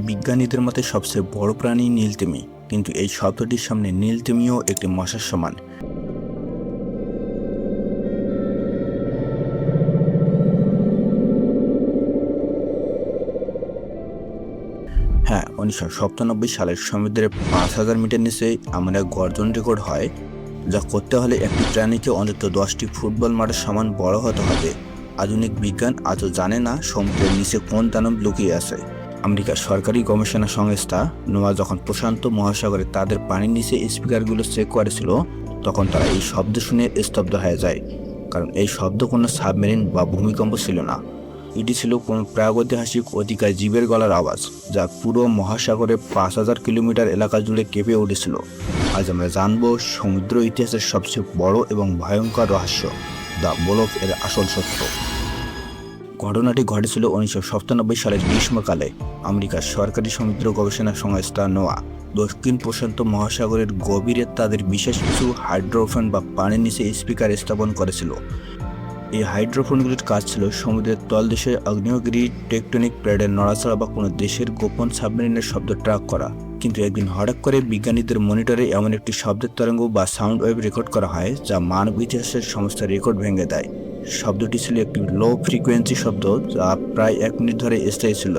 বিজ্ঞানীদের মতে সবচেয়ে বড় প্রাণী নীলতিমি, কিন্তু এই শব্দটির সামনে নীলতিমিও একটি মশার সমান। হ্যাঁ, 1997 সালের সমুদ্রের 5000 মিটার নিচে এমন এক গর্জন রেকর্ড হয়, যা করতে হলে একটি প্রাণীকে অন্তত 10টি ফুটবল মাঠের সমান বড় হতে হবে। আধুনিক বিজ্ঞান আজও জানে না সমুদ্রের নিচে কোন দানব লুকিয়ে আছে। আমেরিকার সরকারি গবেষণা সংস্থা নোয়া যখন প্রশান্ত মহাসাগরে তাদের পানির নিচে স্পিকারগুলো চেক করেছিল, তখন তারা এই শব্দ শুনে স্তব্ধ হয়ে যায়। কারণ এই শব্দ কোনো সাবমেরিন বা ভূমিকম্প ছিল না, এটি ছিল কোনো প্রাগৈতিহাসিক অতিকায় জীবের গলার আওয়াজ, যা পুরো মহাসাগরে 5000 কিলোমিটার এলাকা জুড়ে কেঁপে উঠেছিল। আজ আমরা জানব সমুদ্র ইতিহাসের সবচেয়ে বড় এবং ভয়ঙ্কর রহস্য, দ্য ব্লুপ এর আসল সত্য। ঘটনাটি ঘটেছিল 1997 সালের গ্রীষ্মকালে। আমেরিকার সরকারি সমুদ্র গবেষণা সংস্থা নোয়া দক্ষিণ প্রশান্ত মহাসাগরের গভীরে তাদের বিশেষ কিছু হাইড্রোফোন বা পানির নিচে স্পিকার স্থাপন করেছিল। এই হাইড্রোফোনগুলির কাজ ছিল সমুদ্রের তলদেশে আগ্নেয়গিরি, টেকটনিক প্লেটের নড়াচড়া বা কোনো দেশের গোপন সাবমেরিনের শব্দ ট্র্যাক করা। কিন্তু একদিন হঠাৎ করে বিজ্ঞানীদের মনিটরে এমন একটি শব্দের তরঙ্গ বা সাউন্ড ওয়েভ রেকর্ড করা হয়, যা মানব ইতিহাসের সমস্ত রেকর্ড ভেঙে দেয়। শব্দটি ছিল একটি লো ফ্রিকোয়েন্সি শব্দ, যা প্রায় 1 মিনিট ধরে স্থায়ী ছিল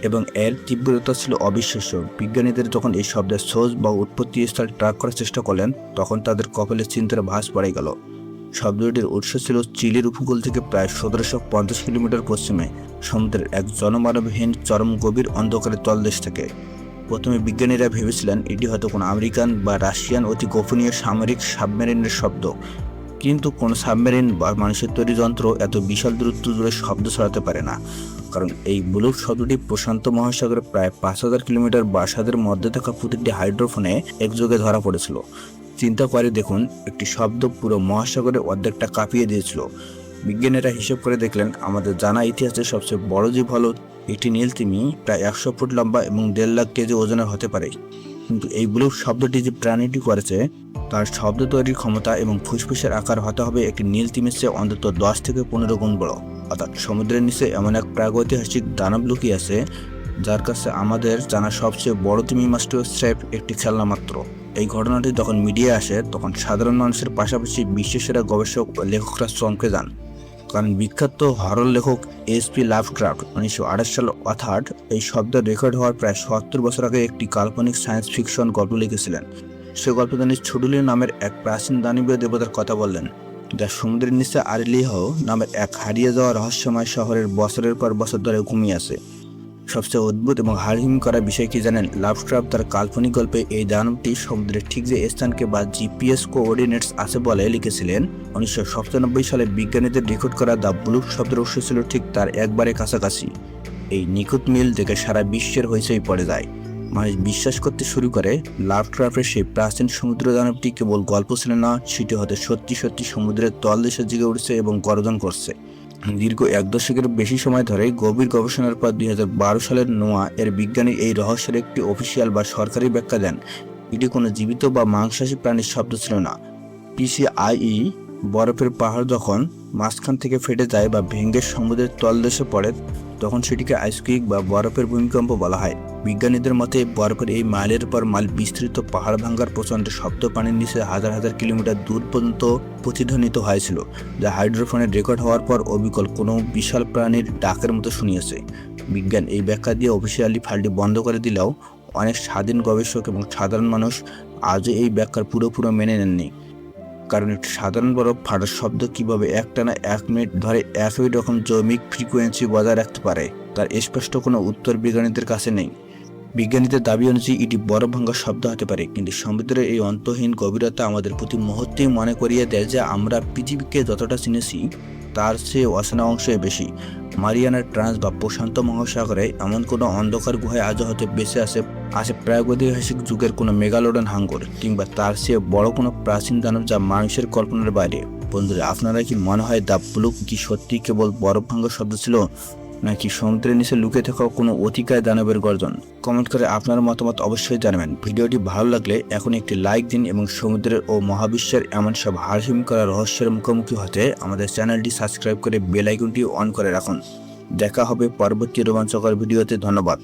এবং এর তীব্রতা ছিল অবিশ্বাস্য। বিজ্ঞানীদের যখন এই শব্দের সোর্স বা উৎপত্তি স্থল ট্র্যাক করার চেষ্টা করলেন, তখন তাদের কপালে চিন্তার ভাঁজ পড়ে গেল। শব্দটির উৎস ছিল চিলির উপকূল থেকে প্রায় 1750 কিলোমিটার পশ্চিমে সমুদ্রের এক জনমানবহীন চরম গভীর অন্ধকারের তলদেশ থেকে। প্রথমে বিজ্ঞানীরা ভেবেছিলেন এটি হয়তো কোনো আমেরিকান বা রাশিয়ান অতি গোপনীয় সামরিক সাবমেরিনের শব্দ, কিন্তু কোনো সাবমেরিন বা মানুষের তৈরি যন্ত্র এত বিশাল দূরত্ব জুড়ে শব্দ ছড়াতে পারে না। কারণ এই ব্লুপ শব্দটি প্রশান্ত মহাসাগরে প্রায় 5000 কিলোমিটার বাসাদের মধ্যে থাকা প্রতিটি হাইড্রোফোনে একযোগে ধরা পড়েছিল। চিন্তা করে দেখুন, একটি শব্দ পুরো মহাসাগরে অর্ধেকটা কাঁপিয়ে দিয়েছিল। বিজ্ঞানীরা হিসেব করে দেখলেন আমাদের জানা ইতিহাসের সবচেয়ে বড় জীব হলো একটি নীলতিমি, প্রায় 100 ফুট লম্বা এবং 1.5 লাখ কেজি ওজনের হতে পারে। কিন্তু এই ব্লুপ শব্দটি যে প্রাণীটি করেছে, তার শব্দ তৈরির ক্ষমতা এবং ফুসফুসের আকার হতে হবে একটি নীলতিমির চেয়ে অন্তত 10 থেকে 15 গুণ বড়। অর্থাৎ সমুদ্রের নিচে এমন এক প্রাগৈতিহাসিক দানব লুকিয়ে আছে, যার কাছে আমাদের জানা সবচেয়ে বড় তিমি মাছটি স্রেফ একটি খেলনা মাত্র। এই ঘটনাটি যখন মিডিয়া আসে, তখন সাধারণ মানুষের পাশাপাশি বিশ্বসেরা গবেষক ও লেখকরা চমকে যান। কারণ বিখ্যাত হরর লেখক এইচ.পি. লাভক্রাফট 1928 সালে অর্থাৎ এই শব্দের রেকর্ড হওয়ার প্রায় 70 বছর আগে একটি কাল্পনিক সায়েন্স ফিকশন গল্প লিখেছিলেন। সে গল্পে তিনি ছুডুলি নামের এক প্রাচীন দানবীয় দেবতার কথা বললেন, যা সমুদ্রের নিচে আরিলিহ নামের এক হারিয়ে যাওয়া রহস্যময় শহরের বছরের পর বছর ধরে ঘুমিয়ে আছে। সবচেয়ে অদ্ভুত এবং হাড়হিম করা বিষয় কি জানেন? লাভক্রাফট তার কাল্পনিক গল্পে এই দানবটি সমুদ্রের ঠিক যে স্থানকে বা জিপিএস কোঅর্ডিনেটস আছে বলে লিখেছিলেন। 1997 সালে বিজ্ঞানীদের রেকর্ড করা দ্য ব্লুপ শব্দের উৎস ছিল ঠিক তার একবারে কাছাকাছি। এই নিখুঁত মিল দেখে সারা বিশ্বের হইচই পড়ে যায়। মানুষ বিশ্বাস করতে শুরু করে লাভক্রাফটের সেই প্রাচীন সমুদ্র দানবটি কেবল গল্প ছিল না, সেটি হয়তো সত্যি সত্যি সমুদ্রের তলদেশে জেগে উঠছে এবং গর্জন করছে। দীর্ঘ 1 দশকের বেশি সময় ধরে গভীর গবেষণার পর 2012 সালের নোয়া এর বিজ্ঞানী এই রহস্যের একটি অফিসিয়াল বা সরকারি ব্যাখ্যা দেন। এটি কোনো জীবিত বা মাংসাশী প্রাণীর শব্দ ছিল না। PCIe বরফের পাহাড় যখন মাঝখান থেকে ফেটে যায় বা ভেঙে সমুদ্রের তলদেশে পড়ে, তখন সেটিকে আইসকুইক বা বরফের ভূমিকম্প বলা হয়। বিজ্ঞানীদের মতে বরফের এই মাইলের পর মাইল বিস্তৃত পাহাড় ভাঙ্গার প্রচণ্ড শব্দ পানির নিচে হাজার হাজার কিলোমিটার দূর পর্যন্ত প্রতিধ্বনিত হয়েছিল, যা হাইড্রোফোনের রেকর্ড হওয়ার পর অবিকল কোনো বিশাল প্রাণীর ডাকের মতো শুনিয়েছে। বিজ্ঞান এই ব্যাখ্যা দিয়ে অফিসিয়ালি ফাইলটি বন্ধ করে দিলেও অনেক স্বাধীন গবেষক এবং সাধারণ মানুষ আজও এই ব্যাখ্যার পুরোপুরি মেনে নেননি। কারণ একটি সাধারণ বরফ ফাটার শব্দ কীভাবে একটানা 1 মিনিট ধরে একই রকম জৈবিক ফ্রিকোয়েন্সি বজায় রাখতে পারে, তার স্পষ্ট কোনো উত্তর বিজ্ঞানীদের কাছে নেই। বিজ্ঞানীদের দাবি অনুযায়ী এটি বরফ ভাঙ্গার শব্দ হতে পারে, কিন্তু সমুদ্রের এই অন্তহীন গভীরতা আমাদের প্রতি মুহূর্তেই মনে করিয়ে দেয় যে আমরা পৃথিবীকে যতটা চিনেছি তার চেয়ে অচেনা অংশে বেশি। মারিয়ানা ট্রান্স বা প্রশান্ত মহাসাগরে এমন কোনো অন্ধকার গুহায় আজও হয়তো বেঁচে আছে প্রাগৈতিহাসিক যুগের কোনো মেগালোডন হাঙ্গর কিংবা তার চেয়ে বড় কোনো প্রাচীন দানব, যা মানুষের কল্পনার বাইরে। বন্ধুরা, আপনারা কি মনে হয় দ্য ব্লুপ কি সত্যি কেবল বরফ ভাঙ্গার শব্দ ছিল, নাকি সমুদ্রের নিচে লুকিয়ে থাকা কোনো অতিকায় দানবের গর্জন? কমেন্ট করে আপনার মতামত অবশ্যই জানাবেন। ভিডিওটি ভালো লাগলে এখন একটি লাইক দিন এবং সমুদ্রের ও মহাবিশ্বের এমন সব হাড়হিম করা রহস্যের মুখোমুখি হতে আমাদের চ্যানেলটি সাবস্ক্রাইব করে বেল আইকনটি অন করে রাখুন। দেখা হবে পরবর্তী রোমাঞ্চকর ভিডিওতে। ধন্যবাদ।